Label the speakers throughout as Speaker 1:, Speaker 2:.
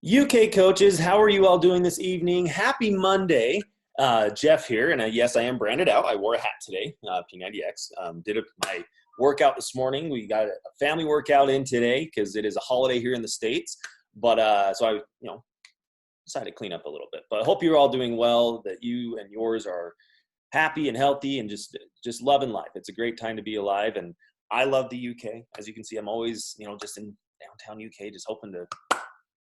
Speaker 1: UK coaches, how are you all doing this evening? Happy Monday. Jeff here, and yes, I am branded out. I wore a hat today, P90X. My workout this morning. We got a family workout in today because it is a holiday here in the States. But so I, decided to clean up a little bit. But I hope you're all doing well, that you and yours are happy and healthy and just loving life. It's a great time to be alive, and I love the UK. As you can see, I'm always, just in downtown UK, just hoping to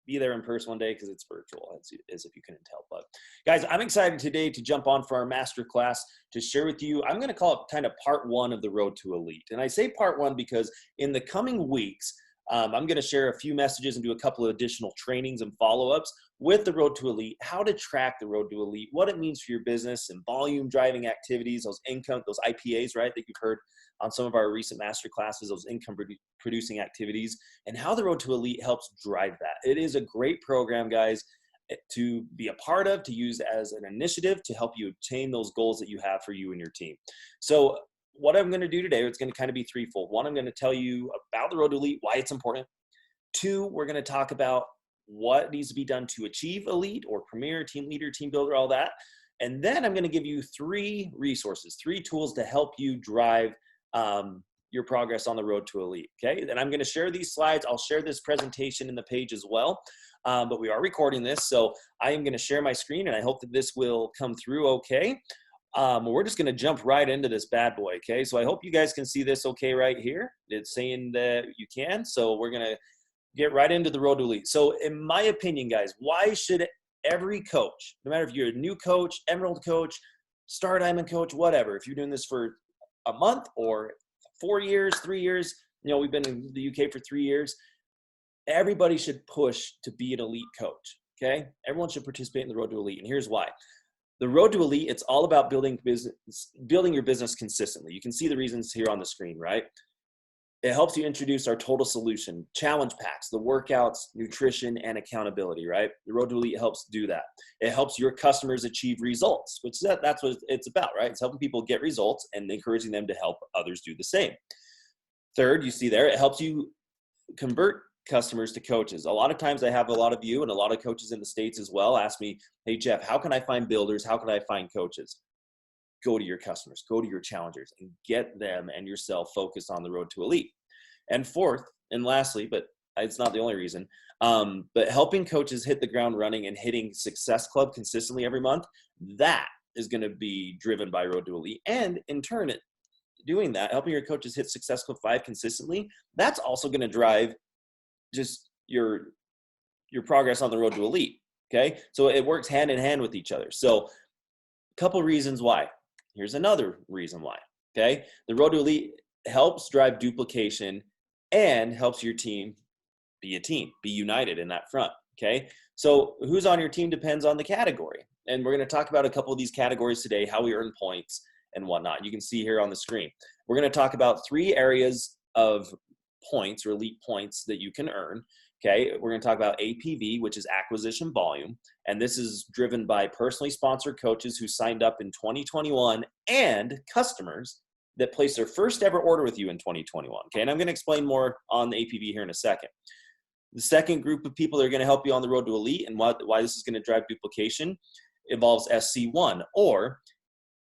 Speaker 1: be there in person one day because it's virtual, as if you couldn't tell. But guys, I'm excited today to jump on for our master class to share with you. I'm going to call it kind of part one of the road to elite. And I say part one because in the coming weeks, I'm going to share a few messages and do a couple of additional trainings and follow-ups with the road to elite, how to track the road to elite, what it means for your business and volume driving activities, those IPAs, right, that you've heard on some of our recent master classes, those income producing activities, and how the road to elite helps drive that. It is a great program, guys, to be a part of, to use as an initiative to help you obtain those goals that you have for you and your team. So what I'm going to do today, it's going to kind of be threefold. One, I'm going to tell you about the road to elite, why it's important. Two, we're going to talk about what needs to be done to achieve elite or premier, team leader, team builder, all that. And then I'm going to give you three resources, three tools to help you drive your progress on the road to elite. Okay. And I'm going to share these slides. I'll share this presentation in the page as well. But we are recording this. So I am going to share my screen and I hope that this will come through okay. We're just going to jump right into this bad boy. Okay. So I hope you guys can see this okay right here. It's saying that you can. So we're going to get right into the road to elite. So in my opinion, guys, why should every coach, no matter if you're a new coach, emerald coach, star diamond coach, whatever, if you're doing this for a month or 4 years, 3 years, we've been in the UK for 3 years, everybody should push to be an elite coach. Okay. Everyone should participate in the road to elite. And here's why. The road to elite, it's all about building your business consistently. You can see the reasons here on the screen, right? It helps you introduce our total solution, challenge packs, the workouts, nutrition, and accountability, right? The road to elite helps do that. It helps your customers achieve results, which that's what it's about, right? It's helping people get results and encouraging them to help others do the same. Third, you see there, it helps you convert customers to coaches. A lot of times I have a lot of you and a lot of coaches in the States as well ask me, hey, Jeff, how can I find builders? How can I find coaches? Go to your customers, go to your challengers and get them and yourself focused on the road to elite. And fourth, and lastly, but it's not the only reason, but helping coaches hit the ground running and hitting Success Club consistently every month, that is going to be driven by road to elite. And in turn, doing that, helping your coaches hit Success Club 5 consistently, that's also going to drive just your progress on the road to elite. Okay. So it works hand in hand with each other. So a couple reasons why. Here's another reason why. Okay. The road to elite helps drive duplication and helps your team, be united in that front. Okay. So who's on your team depends on the category. And we're going to talk about a couple of these categories today, how we earn points and whatnot. You can see here on the screen. We're going to talk about 3 areas of points or elite points that you can earn. Okay, we're going to talk about APV, which is acquisition volume. And this is driven by personally sponsored coaches who signed up in 2021 and customers that placed their first ever order with you in 2021. Okay, and I'm going to explain more on the APV here in a second. The second group of people that are going to help you on the road to elite and why this is going to drive duplication involves SC1, or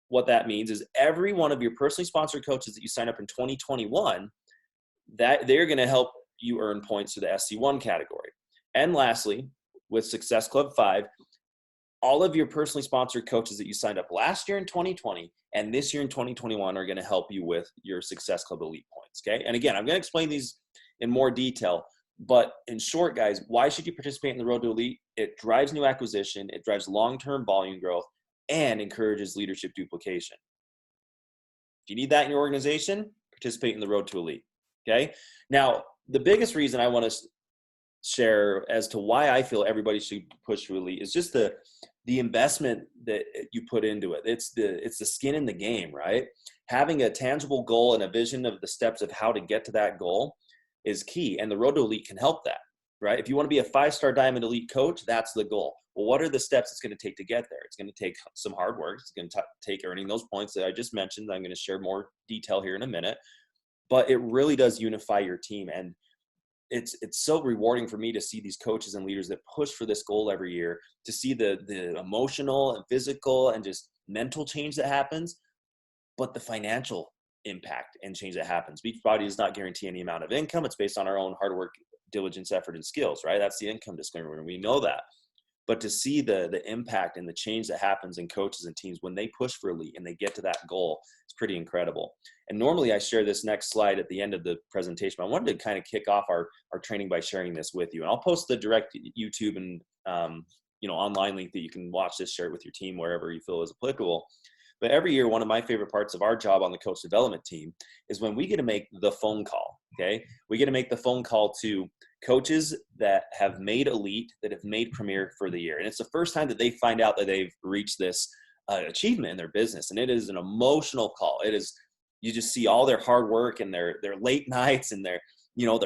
Speaker 1: what that means is every one of your personally sponsored coaches that you sign up in 2021, that they're going to help you earn points to the SC1 category. And lastly, with Success Club 5, all of your personally sponsored coaches that you signed up last year in 2020 and this year in 2021 are going to help you with your Success Club Elite points. Okay. And again, I'm going to explain these in more detail, but in short, guys, why should you participate in the road to elite? It drives new acquisition, it drives long-term volume growth, and encourages leadership duplication. If you need that in your organization, participate in the road to elite. Okay. Now, the biggest reason I want to share as to why I feel everybody should push to elite is just the investment that you put into it. It's the skin in the game, right? Having a tangible goal and a vision of the steps of how to get to that goal is key. And the road to elite can help that, right? If you want to be a 5-star diamond elite coach, that's the goal. Well, what are the steps it's going to take to get there? It's going to take some hard work. It's going to take earning those points that I just mentioned. I'm going to share more detail here in a minute. But it really does unify your team, and it's so rewarding for me to see these coaches and leaders that push for this goal every year, to see the emotional and physical and just mental change that happens, but the financial impact and change that happens. Beachbody does not guarantee any amount of income. It's based on our own hard work, diligence, effort, and skills, right? That's the income disclaimer, and we know that. But to see the impact and the change that happens in coaches and teams when they push for elite and they get to that goal, it's pretty incredible. And normally I share this next slide at the end of the presentation, but I wanted to kind of kick off our training by sharing this with you. And I'll post the direct YouTube and online link that you can watch this, share it with your team wherever you feel is applicable. But every year, one of my favorite parts of our job on the coach development team is when we get to make the phone call, okay? We get to make the phone call to coaches that have made elite, that have made premier for the year. And it's the first time that they find out that they've reached this achievement in their business. And it is an emotional call. It is, you just see all their hard work and their late nights and their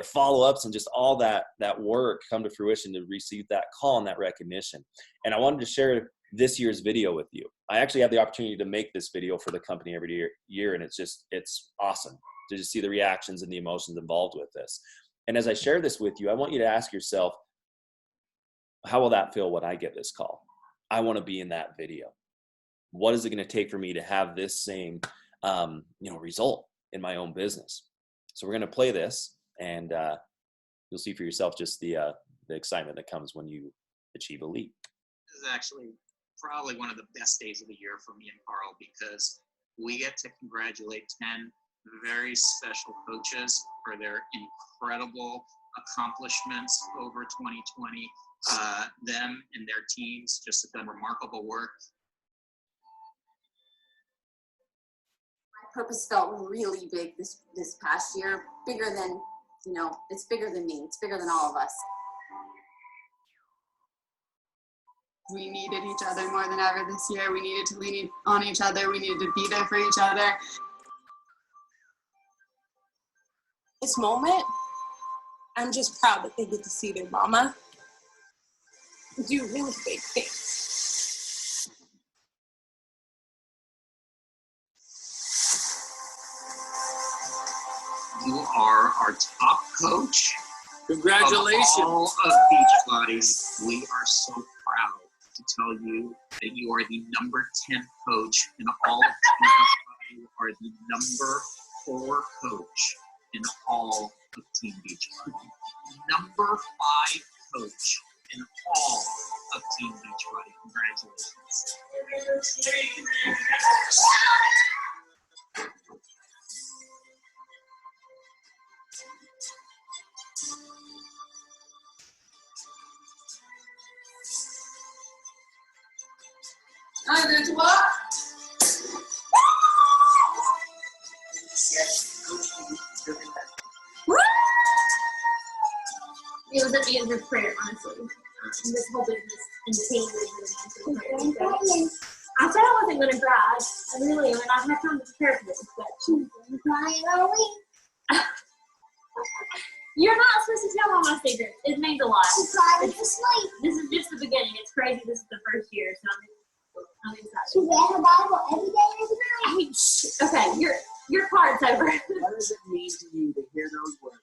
Speaker 1: follow-ups and just all that work come to fruition to receive that call and that recognition. And I wanted to share this year's video with you. I actually have the opportunity to make this video for the company every year, and it's awesome to just see the reactions and the emotions involved with this. And as I share this with you, I want you to ask yourself, how will that feel when I get this call? I want to be in that video. What is it going to take for me to have this same result in my own business? So we're going to play this, and you'll see for yourself just the excitement that comes when you achieve elite.
Speaker 2: This is actually probably one of the best days of the year for me and Carl, because we get to congratulate 10 very special coaches for their incredible accomplishments over 2020. Them and their teams just have done remarkable work.
Speaker 3: My purpose felt really big this past year, bigger than, it's bigger than me. It's bigger than all of us.
Speaker 4: We needed each other more than ever this year. We needed to lean on each other. We needed to be there for each other.
Speaker 5: This moment, I'm just proud that they get to see their mama do really big things.
Speaker 2: You are our top coach.
Speaker 6: Congratulations.
Speaker 2: Of all of Beachbody, we are so proud to tell you that you are the number 10 coach in all of Beachbody. You are the number 4 coach in all of Team Beachbody. Number 5 coach in all of Team Beachbody. Congratulations.
Speaker 7: It was at the end of prayer, honestly. This whole business and team was really prayer. I said I wasn't going to cry. I really, I had time to prepare for this, but she's going to cry, are we? You're not supposed to tell all my secrets. It means a lot. She cried in her sleep. This is just the beginning. It's crazy. This is the first year, so I'm excited. She read her Bible every day, every night. Okay, your part's over.
Speaker 6: What does it mean to you to hear those words?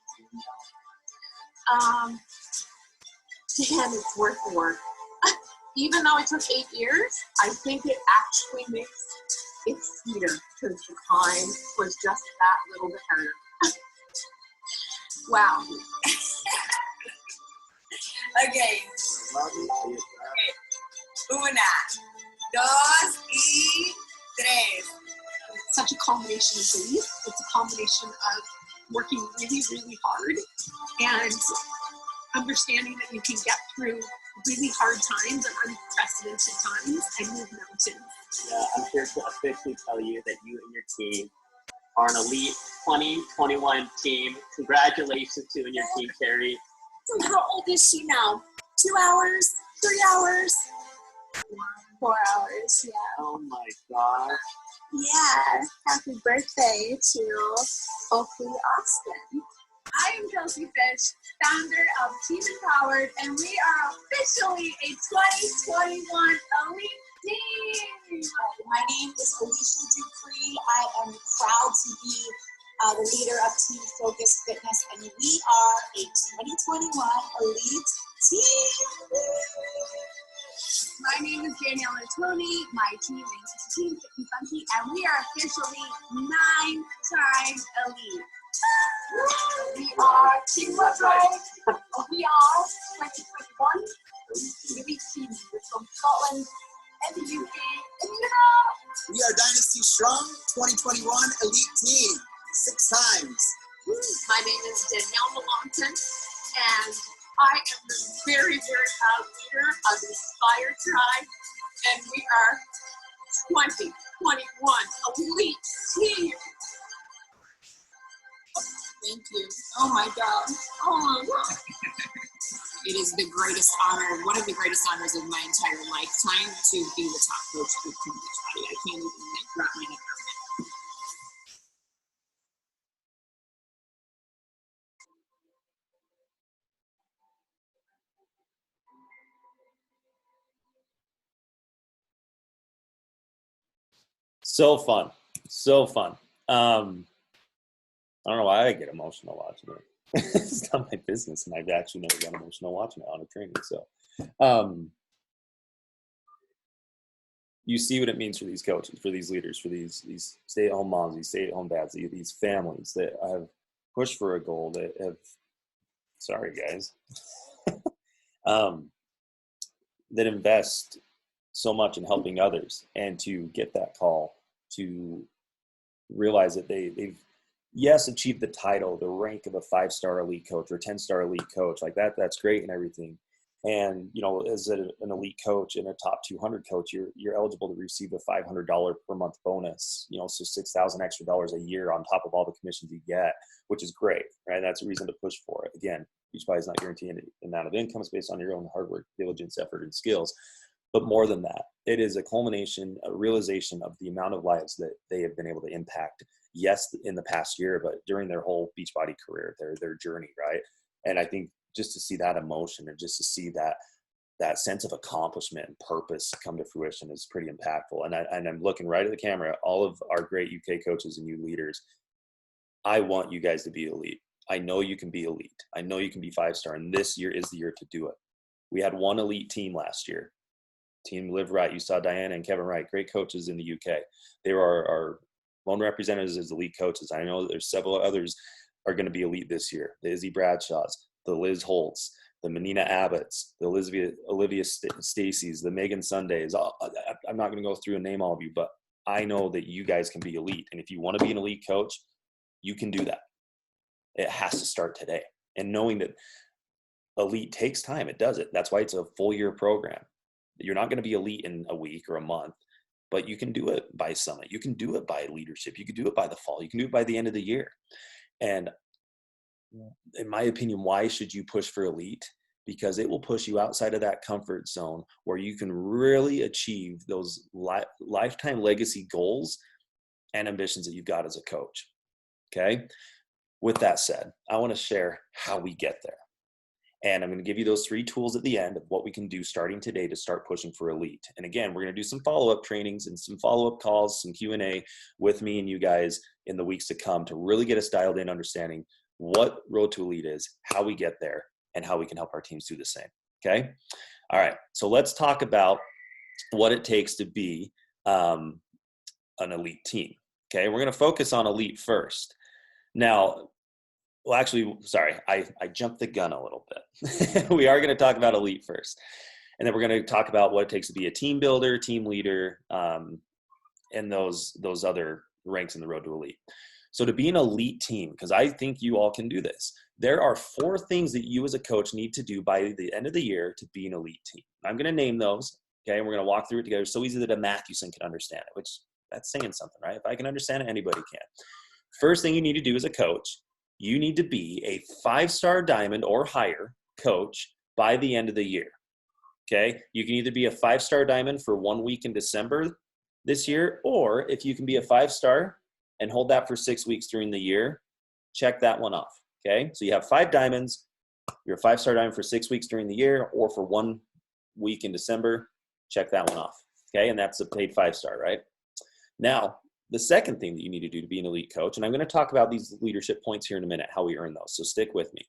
Speaker 5: Damn, it's worth the work. Even though it took 8 years, I think it actually makes it sweeter because the climb was just that little bit harder. Wow.
Speaker 8: Okay. Una, dos, y tres.
Speaker 5: It's such a combination of belief. It's a combination of working really, really hard and understanding that you can get through really hard times and unprecedented times and move mountains.
Speaker 6: Yeah, I'm here to officially tell you that you and your team are an elite 2021 team. Congratulations to you and your team, Carrie.
Speaker 5: So how old is she now? 2 hours? 3 hours? 4 hours, yeah.
Speaker 6: Oh my gosh.
Speaker 5: Yeah, happy birthday to Oakley Austin.
Speaker 7: I am Kelsey Fish, founder of Team Empowered, and we are officially a 2021 Elite Team.
Speaker 8: My name is Alicia Dupree. I am proud to be the leader of Team Focus Fitness, and we are a 2021 Elite Team.
Speaker 9: My name is Danielle Tony. My team is Team Fit and Funky, and we are officially 9-time elite.
Speaker 7: We are Team Right. We are 2021 Elite Team from Scotland and the UK and Europe.
Speaker 10: We are Dynasty Strong 2021 Elite Team, 6 times.
Speaker 5: My name is Danielle Melanton, and I am the very, very proud leader of the Inspire Tribe, and we are 2021 Elite Team.
Speaker 8: Thank you. Oh my God. Oh my God. It is the greatest honor, one of the greatest honors of my entire lifetime to be the top coach of Team Beachbody. I can't even wrap my head around it.
Speaker 1: So fun. So fun. I don't know why I get emotional watching it. It's not my business, and I've actually never got emotional watching it on a training. So you see what it means for these coaches, for these leaders, for these stay-at-home moms, these stay-at-home dads, these families that have pushed for a goal, that have, sorry guys, that invest so much in helping others, and to get that call, to realize that they've yes, achieved the title, the rank of a 5-star elite coach or 10-star elite coach, like that's great and everything. And, you know, as an elite coach and a top 200 coach, you're eligible to receive a $500 per month bonus, you know, so $6,000 extra a year on top of all the commissions you get, which is great, right? That's a reason to push for it. Again, Beachbody is not guaranteeing the amount of income. It's based on your own hard work, diligence, effort, and skills. But more than that, it is a culmination, a realization of the amount of lives that they have been able to impact. Yes, in the past year, but during their whole Beachbody career, their journey, right? And I think just to see that emotion, and just to see that sense of accomplishment and purpose come to fruition is pretty impactful. And I'm looking right at the camera, all of our great UK coaches and you leaders. I want you guys to be elite. I know you can be elite. I know you can be 5-star, and this year is the year to do it. We had one elite team last year. Team Live Right. You saw Diana and Kevin Wright, great coaches in the UK. They were our lone representatives as elite coaches. I know there's several others are going to be elite this year. The Izzy Bradshaws, the Liz Holtz, the Menina Abbotts, the Olivia Stacey's, the Megan Sundays. I'm not going to go through and name all of you, but I know that you guys can be elite. And if you want to be an elite coach, you can do that. It has to start today. And knowing that elite takes time, it does it. That's why it's a full year program. You're not going to be elite in a week or a month, but you can do it by summit. You can do it by leadership. You can do it by the fall. You can do it by the end of the year. And in my opinion, why should you push for elite? Because it will push you outside of that comfort zone where you can really achieve those lifetime legacy goals and ambitions that you've got as a coach. Okay. With that said, I want to share how we get there. And I'm going to give you those 3 tools at the end of what we can do starting today to start pushing for elite. And again, we're going to do some follow-up trainings and some follow-up calls, some Q&A with me and you guys in the weeks to come to really get us dialed in understanding what Road to Elite is, how we get there, and how we can help our teams do the same. Okay? All right. So let's talk about what it takes to be an elite team. Okay? We're going to focus on elite first. Now, well, actually, sorry, I jumped the gun a little bit. We are going to talk about elite first. And then we're going to talk about what it takes to be a team builder, team leader, and those other ranks in the road to elite. So to be an elite team, because I think you all can do this, there are 4 things that you as a coach need to do by the end of the year to be an elite team. I'm going to name those, okay? And we're going to walk through it together so easy that a Matthewson can understand it, which that's saying something, right? If I can understand it, anybody can. First thing you need to do as a coach, you need to be a 5-star diamond or higher coach by the end of the year, okay? You can either be a 5-star diamond for 1 week in December this year, or if you can be a 5-star and hold that for 6 weeks during the year, check that one off, okay? So you have 5 diamonds, you're a 5-star diamond for 6 weeks during the year, or for 1 week in December, check that one off, okay? And that's a paid 5-star, right? Now, the second thing that you need to do to be an elite coach, and I'm going to talk about these leadership points here in a minute, how we earn those. So stick with me.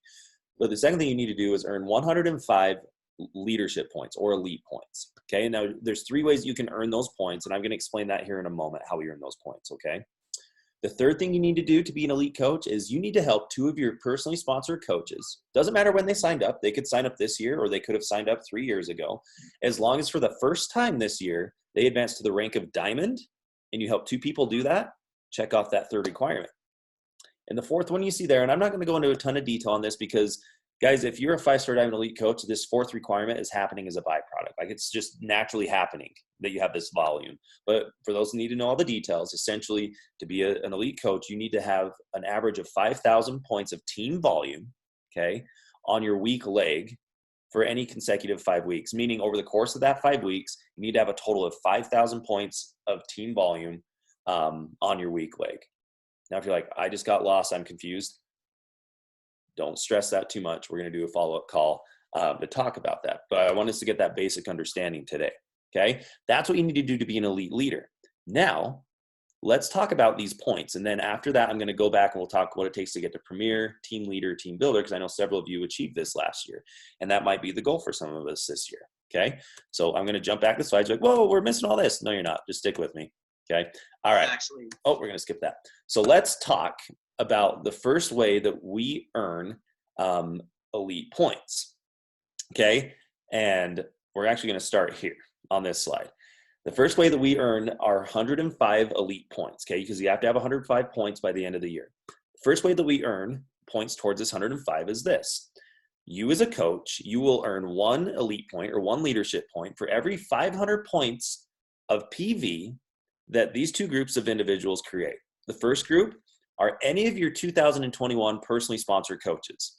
Speaker 1: But the second thing you need to do is earn 105 leadership points or elite points. Okay. Now there's 3 ways you can earn those points, and I'm going to explain that here in a moment, how we earn those points. Okay. The third thing you need to do to be an elite coach is you need to help 2 of your personally sponsored coaches. Doesn't matter when they signed up. They could sign up this year, or they could have signed up 3 years ago. As long as for the first time this year, they advance to the rank of diamond, and you help 2 people do that, check off that third requirement. And the fourth one you see there, and I'm not going to go into a ton of detail on this because, guys, if you're a 5-star diamond elite coach, this fourth requirement is happening as a byproduct. Like, it's just naturally happening that you have this volume. But for those who need to know all the details, essentially, to be an elite coach, you need to have an average of 5,000 points of team volume, okay, on your weak leg for any consecutive 5 weeks, meaning over the course of that 5 weeks, you need to have a total of 5,000 points of team volume on your weak leg. Now, if you're like, I just got lost, I'm confused, don't stress that too much. We're going to do a follow-up call to talk about that. But I want us to get that basic understanding today, okay? That's what you need to do to be an elite leader. Now, let's talk about these points. And then after that, I'm going to go back and we'll talk what it takes to get to premier, team leader, team builder, because I know several of you achieved this last year. And that might be the goal for some of us this year, okay? So I'm going to jump back the slides. Like, whoa, we're missing all this. No, you're not. Just stick with me, okay? All right.
Speaker 2: Actually,
Speaker 1: we're going to skip that. So let's talk about the first way that we earn elite points, okay? And we're actually going to start here on this slide. The first way that we earn our 105 elite points, okay, because you have to have 105 points by the end of the year. The first way that we earn points towards this 105 is this. You as a coach, you will earn 1 elite point or 1 leadership point for every 500 points of PV that these 2 groups of individuals create. The first group are any of your 2021 personally sponsored coaches.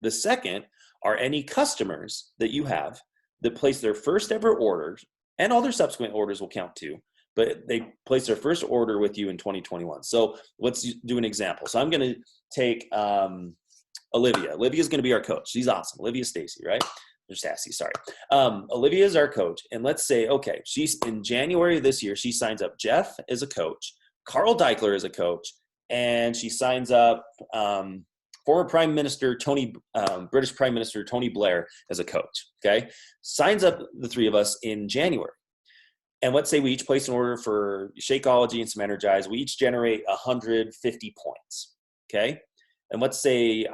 Speaker 1: The second are any customers that you have that place their first ever orders, and all their subsequent orders will count too, but they place their first order with you in 2021. So let's do an example. So I'm going to take Olivia. Olivia's going to be our coach. She's awesome. Olivia Stacy, right? Or Sassy, sorry. Olivia is our coach. And let's say, okay, she's in January of this year, she signs up Jeff as a coach, Carl Deichler as a coach, and she signs up former Prime Minister British Prime Minister Tony Blair as a coach, okay? Signs up the 3 of us in January. And let's say we each place an order for Shakeology and some Energize. We each generate 150 points, okay? And let's say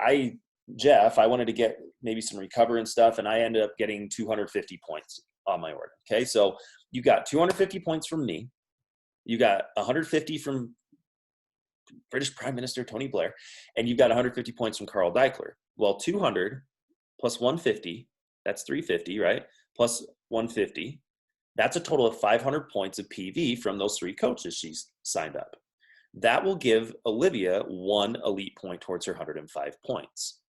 Speaker 1: Jeff, I wanted to get maybe some Recover and stuff, and I ended up getting 250 points on my order, okay? So you got 250 points from me. You got 150 from British Prime Minister Tony Blair, and you've got 150 points from Carl Deichler. Well, 200 plus 150, that's 350, right? Plus 150, that's a total of 500 points of PV from those 3 coaches she's signed up. That will give Olivia 1 elite point towards her 105 points.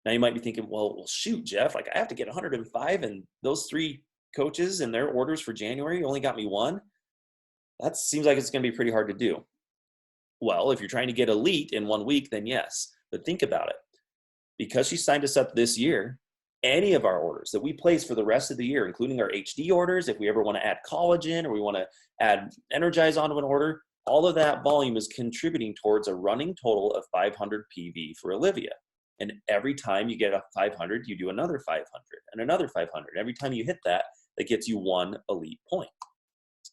Speaker 1: Now you might be thinking, well, shoot, Jeff, like I have to get 105, and those 3 coaches and their orders for January only got me 1. That seems like it's going to be pretty hard to do. Well, if you're trying to get elite in 1 week, then yes. But think about it. Because she signed us up this year, any of our orders that we place for the rest of the year, including our HD orders, if we ever want to add collagen or we want to add Energize onto an order, all of that volume is contributing towards a running total of 500 PV for Olivia. And every time you get a 500, you do another 500 and another 500. Every time you hit that, that gets you 1 elite point.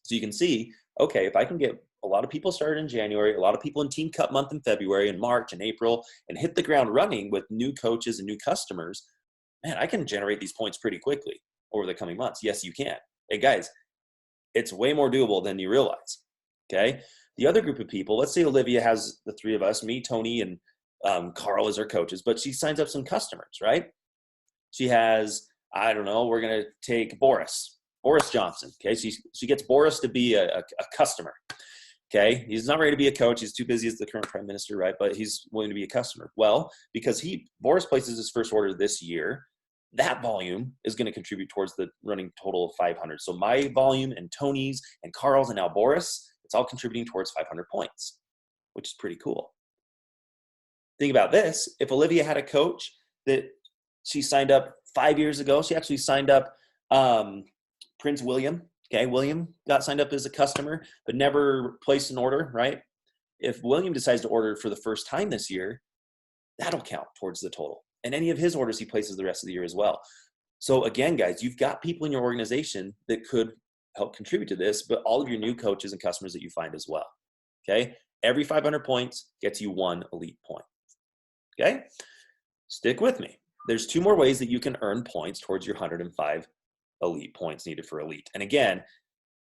Speaker 1: So you can see, okay, if I can get a lot of people started in January, a lot of people in Team Cup month in February and March and April, and hit the ground running with new coaches and new customers, man, I can generate these points pretty quickly over the coming months. Yes, you can. Hey, guys, it's way more doable than you realize, okay? The other group of people, let's say Olivia has the 3 of us, me, Tony, and Carl as our coaches, but she signs up some customers, right? She has, I don't know, we're going to take Boris Johnson, okay? She gets Boris to be a customer. Okay, he's not ready to be a coach. He's too busy as the current prime minister, right? But he's willing to be a customer. Well, because Boris places his first order this year, that volume is going to contribute towards the running total of 500. So my volume and Tony's and Carl's and now Boris, it's all contributing towards 500 points, which is pretty cool. Think about this. If Olivia had a coach that she signed up 5 years ago, she actually signed up Prince William Okay, William got signed up as a customer, but never placed an order, right? If William decides to order for the first time this year, that'll count towards the total. And any of his orders he places the rest of the year as well. So again, guys, you've got people in your organization that could help contribute to this, but all of your new coaches and customers that you find as well. Okay, every 500 points gets you 1 elite point. Okay, stick with me. There's 2 more ways that you can earn points towards your 105 elite points needed for elite. And again,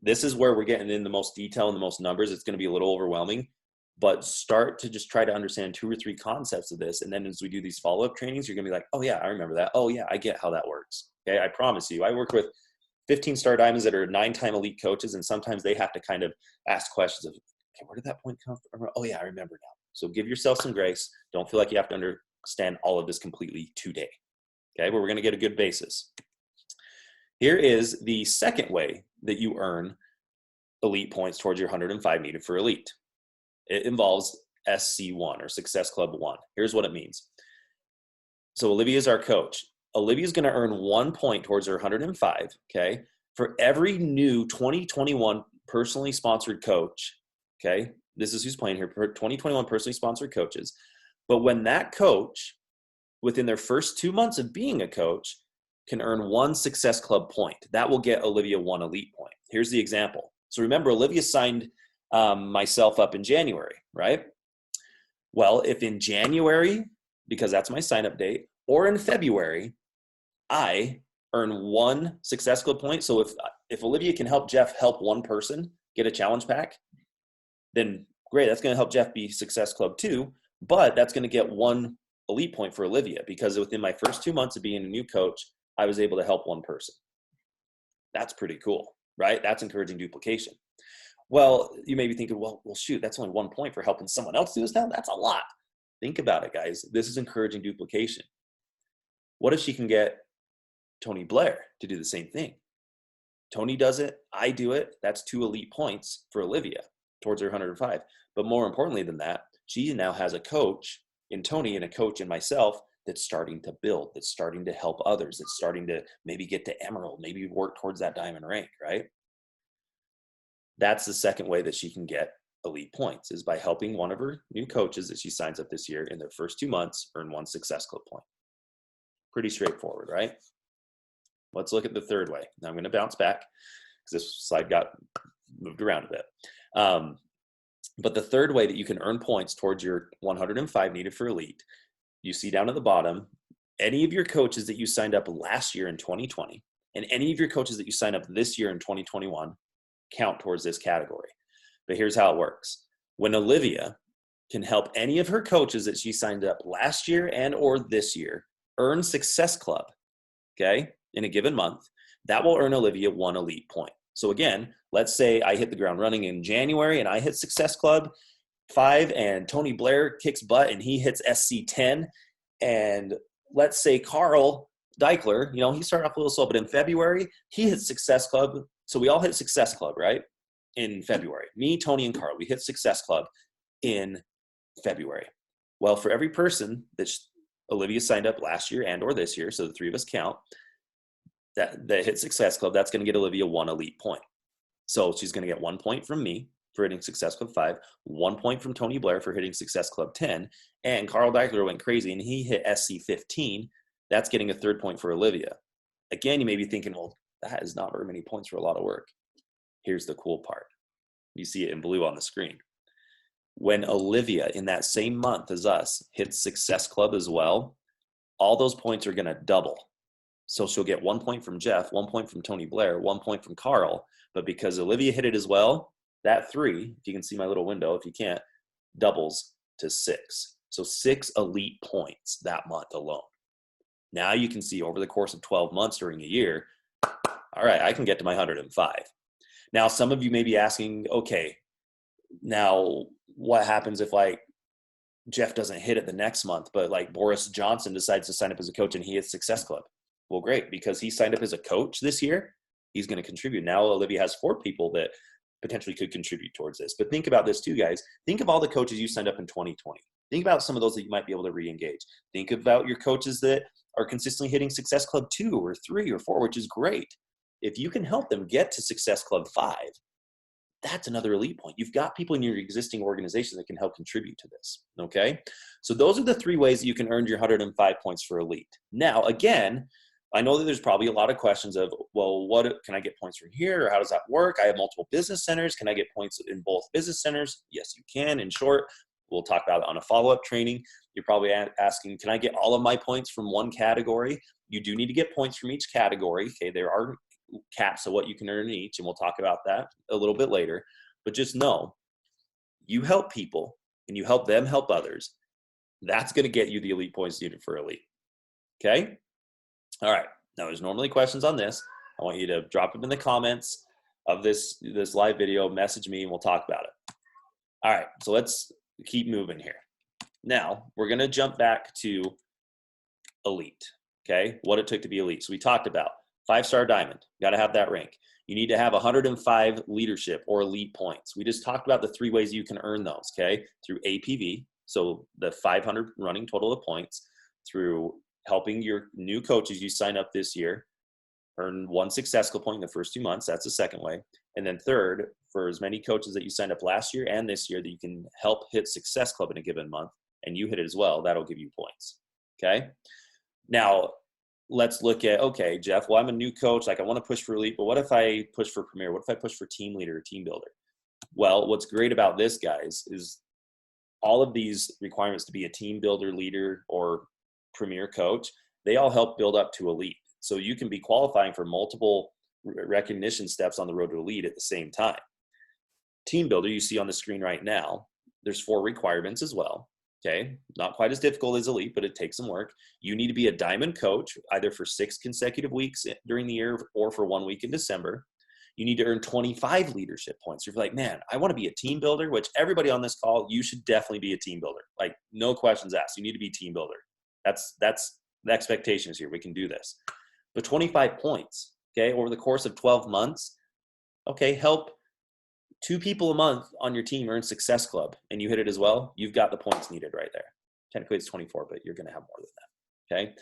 Speaker 1: this is where we're getting in the most detail and the most numbers. It's going to be a little overwhelming, but start to just try to understand 2 or 3 concepts of this. And then as we do these follow-up trainings, you're going to be like, oh yeah, I remember that. Oh yeah, I get how that works. Okay, I promise you. I work with 15-star diamonds that are 9-time elite coaches, and sometimes they have to kind of ask questions of, okay, where did that point come from? Oh yeah, I remember now. So give yourself some grace. Don't feel like you have to understand all of this completely today. Okay, but we're going to get a good basis. Here is the second way that you earn elite points towards your 105 needed for elite. It involves SC1 or Success Club 1. Here's what it means. So Olivia is our coach. Olivia is going to earn 1 point towards her 105, okay, for every new 2021 personally sponsored coach, okay? This is who's playing here, 2021 personally sponsored coaches. But when that coach, within their first 2 months of being a coach, can earn 1 Success Club point, that will get Olivia 1 elite point. Here's the example. So remember, Olivia signed myself up in January, right? Well, if in January, because that's my sign up date, or in February, I earn 1 Success Club point. So if Olivia can help Jeff help 1 person get a challenge pack, then great, that's going to help Jeff be Success Club 2, but that's going to get 1 elite point for Olivia because within my first 2 months of being a new coach, I was able to help 1 person. That's pretty cool, right? That's encouraging duplication. Well, you may be thinking, well, shoot, that's only 1 point for helping someone else do this now. That's a lot. Think about it, guys. This is encouraging duplication. What if she can get Tony Blair to do the same thing? Tony does it, I do it. That's 2 elite points for Olivia towards her 105. But more importantly than that, she now has a coach in Tony and a coach in myself that's starting to build, that's starting to help others, that's starting to maybe get to emerald, maybe work towards that diamond rank, right? That's the second way that she can get elite points, is by helping one of her new coaches that she signs up this year in their first 2 months earn 1 Success Club point. Pretty straightforward, right? Let's look at the third way. Now I'm going to bounce back because this slide got moved around a bit. But the third way that you can earn points towards your 105 needed for elite, you see down at the bottom, any of your coaches that you signed up last year in 2020 and any of your coaches that you signed up this year in 2021 count towards this category. But here's how it works. When Olivia can help any of her coaches that she signed up last year and or this year earn Success Club, okay, in a given month, that will earn Olivia 1 elite point. So again, let's say I hit the ground running in January and I hit Success Club 5 and Tony Blair kicks butt and he hits SC 10. And let's say Carl Deichler, he started off a little slow, but in February, he hit Success Club. So we all hit Success Club, right? In February. Me, Tony, and Carl, we hit Success Club in February. Well, for every person that Olivia signed up last year and or this year, so the 3 of us count, that hit Success Club, that's going to get Olivia 1 elite point. So she's going to get 1 point from me for hitting Success Club 5, 1 point from Tony Blair for hitting Success Club 10, and Carl Deichler went crazy and he hit SC 15. That's getting a 3rd point for Olivia. Again, you may be thinking, well, that is not very many points for a lot of work. Here's the cool part. You see it in blue on the screen. When Olivia, in that same month as us, hits Success Club as well, all those points are going to double. So she'll get 1 point from Jeff, 1 point from Tony Blair, 1 point from Carl. But because Olivia hit it as well, that 3, if you can see my little window, if you can't, doubles to 6. So 6 elite points that month alone. Now you can see over the course of 12 months during a year, all right, I can get to my 105. Now, some of you may be asking, okay, now what happens if Jeff doesn't hit it the next month, but Boris Johnson decides to sign up as a coach and he hits Success Club? Well, great, because he signed up as a coach this year, he's going to contribute. Now Olivia has 4 people that potentially could contribute towards this. But think about this too, guys. Think of all the coaches you signed up in 2020. Think about some of those that you might be able to re-engage. Think about your coaches that are consistently hitting Success Club 2 or 3 or 4, which is great. if you can help them get to Success Club 5, that's another elite point. You've got people in your existing organization that can help contribute to this, okay? So those are the 3 ways that you can earn your 105 points for elite. Now, again, I know that there's probably a lot of questions of, well, what can I get points from here, or how does that work? I have multiple business centers. Can I get points in both business centers? Yes, you can. In short, we'll talk about it on a follow-up training. You're probably asking, can I get all of my points from one category? You do need to get points from each category. Okay, there are caps of what you can earn in each, and we'll talk about that a little bit later. But just know, you help people and you help them help others. That's going to get you the elite points needed for elite. Okay? All right. Now, there's normally questions on this. I want you to drop them in the comments of this live video, message me, and we'll talk about it. All right. So let's keep moving here. Now, we're going to jump back to elite. Okay? What it took to be elite. So we talked about 5-star diamond. You got to have that rank. You need to have 105 leadership or elite points. We just talked about the 3 ways you can earn those, okay? Through APV, so the 500 running total of points, through helping your new coaches you sign up this year earn 1 Success Club point in the first 2 months. That's the second way. And then third, for as many coaches that you signed up last year and this year that you can help hit Success Club in a given month, and you hit it as well, that'll give you points, okay? Now, let's look at, okay, Jeff, well, I'm a new coach. Like, I want to push for elite, but what if I push for premier? What if I push for team leader or team builder? Well, what's great about this, guys, is all of these requirements to be a team builder, leader, or premier coach, they all help build up to elite. So you can be qualifying for multiple recognition steps on the road to elite at the same time. Team builder, you see on the screen right now, there's 4 requirements as well. Okay, not quite as difficult as elite, but it takes some work. You need to be a diamond coach, either for 6 consecutive weeks during the year or for 1 week in December. You need to earn 25 leadership points. You're like, man, I want to be a team builder, which everybody on this call, you should definitely be a team builder. Like, no questions asked. You need to be team builder. That's the expectations here. We can do this. But 25 points, okay, over the course of 12 months, okay, help 2 people a month on your team earn Success Club, and you hit it as well, you've got the points needed right there. Technically it's 24, but you're going to have more than that, okay?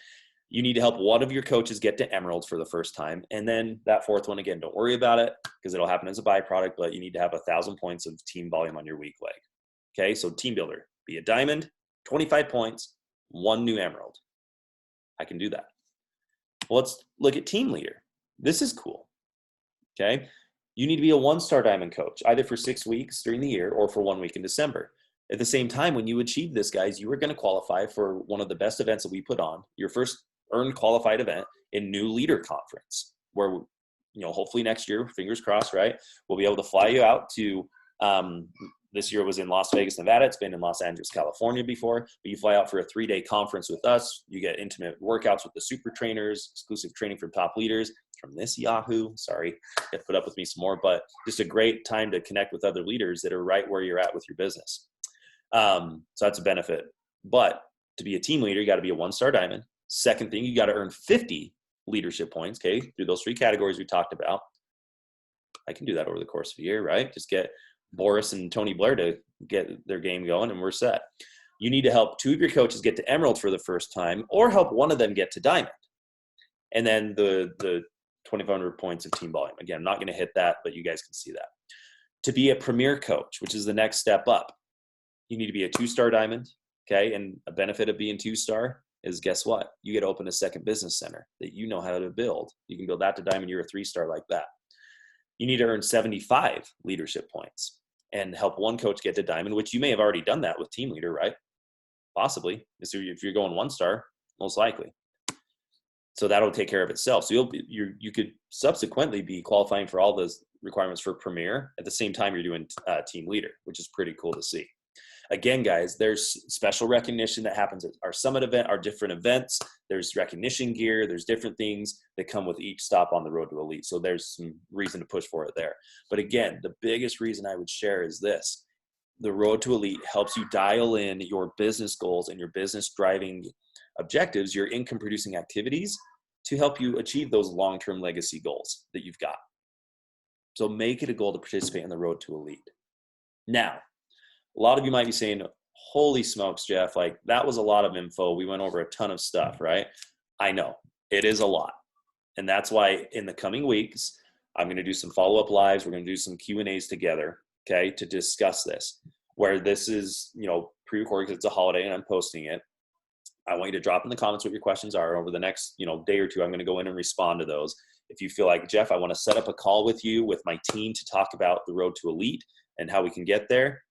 Speaker 1: You need to help one of your coaches get to Emerald for the first time, and then that 4th one, again, don't worry about it because it'll happen as a byproduct, but you need to have 1,000 points of team volume on your weak leg, okay? So team builder, be a diamond, 25 points, 1 new Emerald. I can do that. Well, let's look at team leader. This is cool, okay? You need to be a 1-star diamond coach, either for 6 weeks during the year or for 1 week in December. At the same time, when you achieve this, guys, you are going to qualify for one of the best events that we put on, your first earned qualified event in New Leader Conference, where, you know, hopefully next year, fingers crossed, right, we'll be able to fly you out to, this year it was in Las Vegas, Nevada. It's been in Los Angeles, California before, but you fly out for a 3-day conference with us. You get intimate workouts with the super trainers, exclusive training from top leaders from this Yahoo. Sorry, you have to put up with me some more, but just a great time to connect with other leaders that are right where you're at with your business. So that's a benefit. But to be a team leader, you got to be a 1-star diamond. Second thing, you got to earn 50 leadership points, okay, through those 3 categories we talked about. I can do that over the course of a year, right? Just get Boris and Tony Blair to get their game going and we're set. You need to help 2 of your coaches get to Emerald for the first time, or help one of them get to Diamond. And then the 2,500 points of team volume. Again, I'm not going to hit that, but you guys can see that. To be a premier coach, which is the next step up, you need to be a 2-star diamond, okay? And a benefit of being 2-star is, guess what? You get to open a second business center that you know how to build. You can build that to diamond, you're a 3-star like that. You need to earn 75 leadership points and help 1 coach get to diamond, which you may have already done that with team leader, right? Possibly. So if you're going 1-star, most likely. So that'll take care of itself. So you could subsequently be qualifying for all those requirements for premier at the same time you're doing team leader, which is pretty cool to see. Again, guys, there's special recognition that happens at our summit event, our different events. There's recognition gear. There's different things that come with each stop on the road to elite. So there's some reason to push for it there. But again, the biggest reason I would share is this. The road to elite helps you dial in your business goals and your business driving objectives, your income producing activities, to help you achieve those long-term legacy goals that you've got. So make it a goal to participate in the road to elite. Now, a lot of you might be saying, holy smokes, Jeff, like that was a lot of info. We went over a ton of stuff, right? I know it is a lot. And that's why in the coming weeks, I'm going to do some follow-up lives. We're going to do some Q&As together, okay, to discuss this. Where this is, pre-recorded because it's a holiday and I'm posting it. I want you to drop in the comments what your questions are. Over the next, day or two, I'm going to go in and respond to those. If you feel like, Jeff, I want to set up a call with you, with my team, to talk about the road to elite and how we can get there,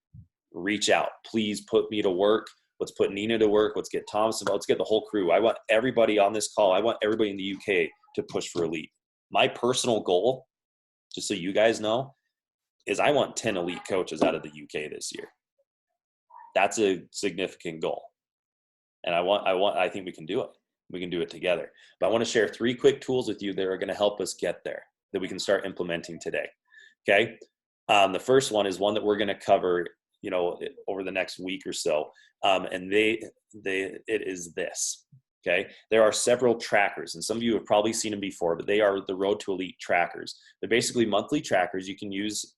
Speaker 1: reach out. Please put me to work. Let's put Nina to work. Let's get Thomas involved. Let's get the whole crew. I want everybody on this call. I want everybody in the UK to push for elite. My personal goal, just so you guys know, is I want 10 elite coaches out of the UK this year. That's a significant goal. And I think we can do it. We can do it together. But I want to share 3 quick tools with you that are going to help us get there, that we can start implementing today. Okay. The first one is one that we're going to cover, over the next week or so. And it is this. Okay. There are several trackers, and some of you have probably seen them before, but they are the Road to Elite trackers. They're basically monthly trackers you can use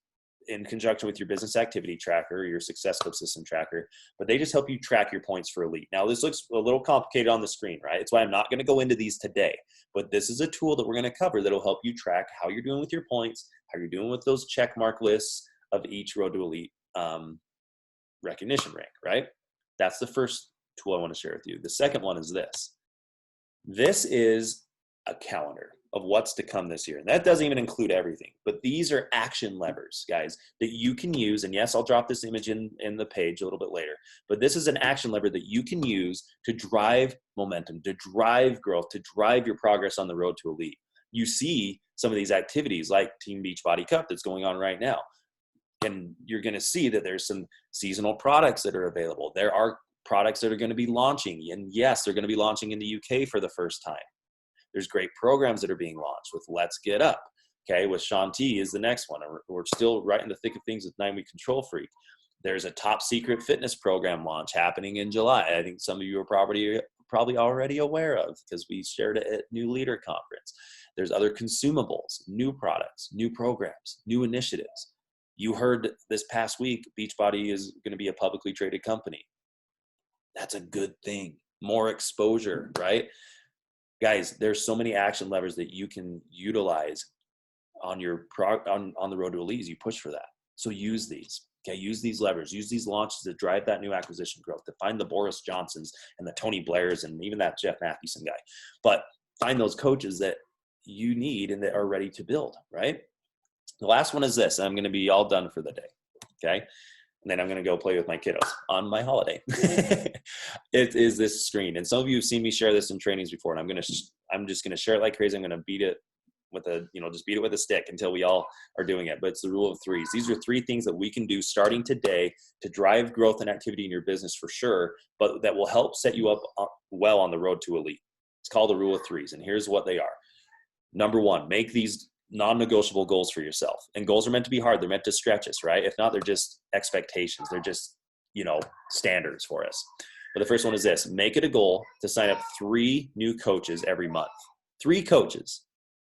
Speaker 1: in conjunction with your business activity tracker or your Success Club system tracker, but they just help you track your points for elite. Now, this looks a little complicated on the screen, right? It's why I'm not going to go into these today, but this is a tool that we're going to cover that'll help you track how you're doing with your points, how you're doing with those check mark lists of each Road to Elite recognition rank, right? That's the first tool I want to share with you. The second one is this. This is a calendar of what's to come this year. And that doesn't even include everything, but these are action levers, guys, that you can use. And yes, I'll drop this image in the page a little bit later, but this is an action lever that you can use to drive momentum, to drive growth, to drive your progress on the road to elite. You see some of these activities like Team Beachbody Cup that's going on right now. And you're going to see that there's some seasonal products that are available. There are products that are going to be launching. And yes, they're going to be launching in the UK for the first time. There's great programs that are being launched with Let's Get Up. Okay, with Sean T is the next one. We're still right in the thick of things with 9 Week Control Freak. There's a top secret fitness program launch happening in July. I think some of you are probably already aware of because we shared it at New Leader Conference. There's other consumables, new products, new programs, new initiatives. You heard this past week, Beachbody is going to be a publicly traded company. That's a good thing. More exposure, right? Guys, there's so many action levers that you can utilize on your on the road to elite as you push for that. So use these. Okay, use these levers. Use these launches to drive that new acquisition growth. To find the Boris Johnsons and the Tony Blairs and even that Jeff Matthewson guy. But find those coaches that you need and that are ready to build. Right. The last one is this. And I'm going to be all done for the day. Okay. And then I'm going to go play with my kiddos on my holiday. It is this screen. And some of you have seen me share this in trainings before, and I'm just going to share it like crazy. I'm going to beat it with just beat it with a stick until we all are doing it. But it's the rule of 3s. These are 3 things that we can do starting today to drive growth and activity in your business for sure, but that will help set you up well on the road to elite. It's called the rule of 3s. And here's what they are. Number 1, make these non-negotiable goals for yourself. And goals are meant to be hard. They're meant to stretch us, right? If not, they're just expectations. They're just, standards for us. But the first one is this. Make it a goal to sign up 3 new coaches every month. 3 coaches,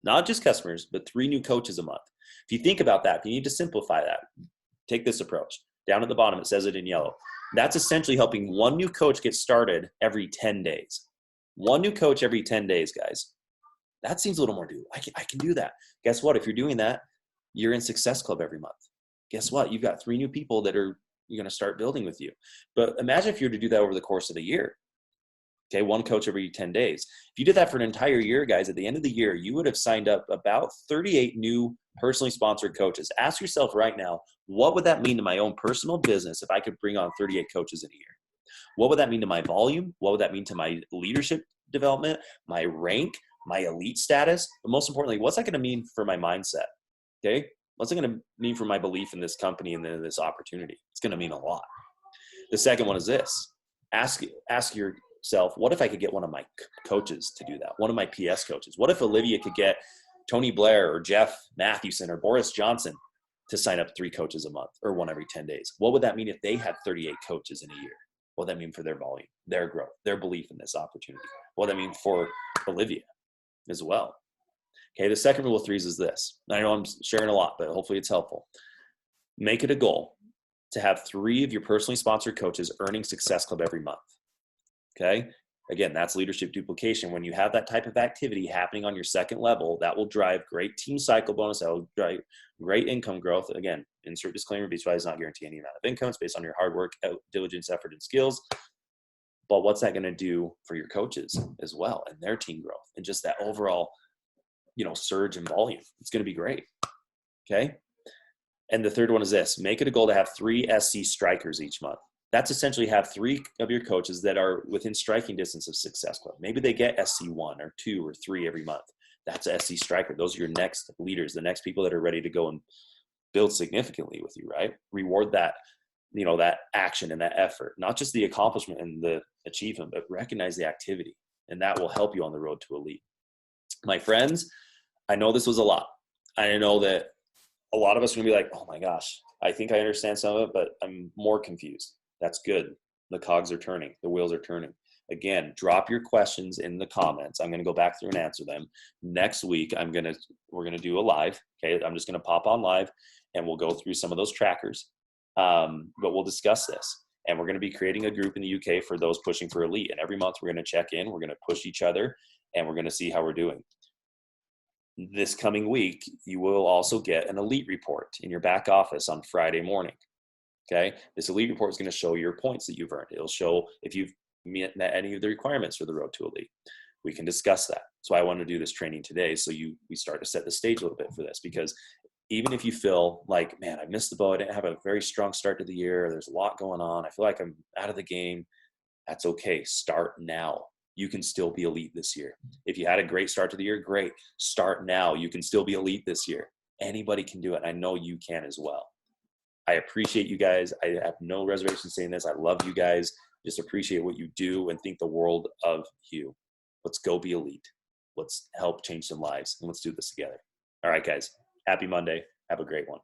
Speaker 1: not just customers, but 3 new coaches a month. If you think about that, you need to simplify that. Take this approach. Down at the bottom, it says it in yellow. That's essentially helping 1 new coach get started every 10 days. 1 new coach every 10 days, guys. That seems a little more doable. I can do that. Guess what? If you're doing that, you're in Success Club every month. Guess what? You've got 3 new people that you're going to start building with you. But imagine if you were to do that over the course of the year. Okay, 1 coach every 10 days. If you did that for an entire year, guys, at the end of the year, you would have signed up about 38 new personally sponsored coaches. Ask yourself right now, what would that mean to my own personal business if I could bring on 38 coaches in a year? What would that mean to my volume? What would that mean to my leadership development, my rank, my elite status? But most importantly, what's that going to mean for my mindset? Okay. What's it going to mean for my belief in this company and this opportunity? It's going to mean a lot. The second one is this. Ask yourself, what if I could get one of my coaches to do that? One of my PS coaches? What if Olivia could get Tony Blair or Jeff Matthewson or Boris Johnson to sign up 3 coaches a month or 1 every 10 days? What would that mean if they had 38 coaches in a year? What would that mean for their volume, their growth, their belief in this opportunity? What would that mean for Olivia as well? Okay, the second rule of 3s is this. I know I'm sharing a lot, but hopefully it's helpful. Make it a goal to have 3 of your personally sponsored coaches earning Success Club every month. Okay, Again, that's leadership duplication. When you have that type of activity happening on your second level, that will drive great team cycle bonus. That will drive great income growth. Again, insert disclaimer, Beachbody does not guarantee any amount of income. It's based on your hard work, diligence, effort, and skills. But what's that going to do for your coaches as well and their team growth and just that overall, surge in volume? It's going to be great. Okay. And the third one is this: make it a goal to have 3 SC strikers each month. That's essentially have 3 of your coaches that are within striking distance of Success Club. Maybe they get SC 1 or 2 or 3 every month. That's a SC striker. Those are your next leaders, the next people that are ready to go and build significantly with you, right? Reward that, that action and that effort, not just the accomplishment and the achievement, but recognize the activity. And that will help you on the road to elite. My friends, I know this was a lot. I know that a lot of us are going to be like, oh my gosh, I think I understand some of it, but I'm more confused. That's good. The cogs are turning. The wheels are turning. Again, drop your questions in the comments. I'm going to go back through and answer them. Next week, we're going to do a live. Okay. I'm just going to pop on live and we'll go through some of those trackers. But we'll discuss this. And we're going to be creating a group in the UK for those pushing for elite. And every month we're going to check in. We're going to push each other and we're going to see how we're doing. This coming week, you will also get an elite report in your back office on Friday morning. Okay. This elite report is going to show your points that you've earned. It'll show if you've met any of the requirements for the road to elite. We can discuss that. So I want to do this training today. So we start to set the stage a little bit for this, because even if you feel like, man, I missed the boat, I didn't have a very strong start to the year, there's a lot going on, I feel like I'm out of the game, that's okay. Start now. You can still be elite this year. If you had a great start to the year, great. Start now. You can still be elite this year. Anybody can do it. And I know you can as well. I appreciate you guys. I have no reservation saying this. I love you guys. Just appreciate what you do and think the world of you. Let's go be elite. Let's help change some lives, and let's do this together. All right, guys. Happy Monday. Have a great one.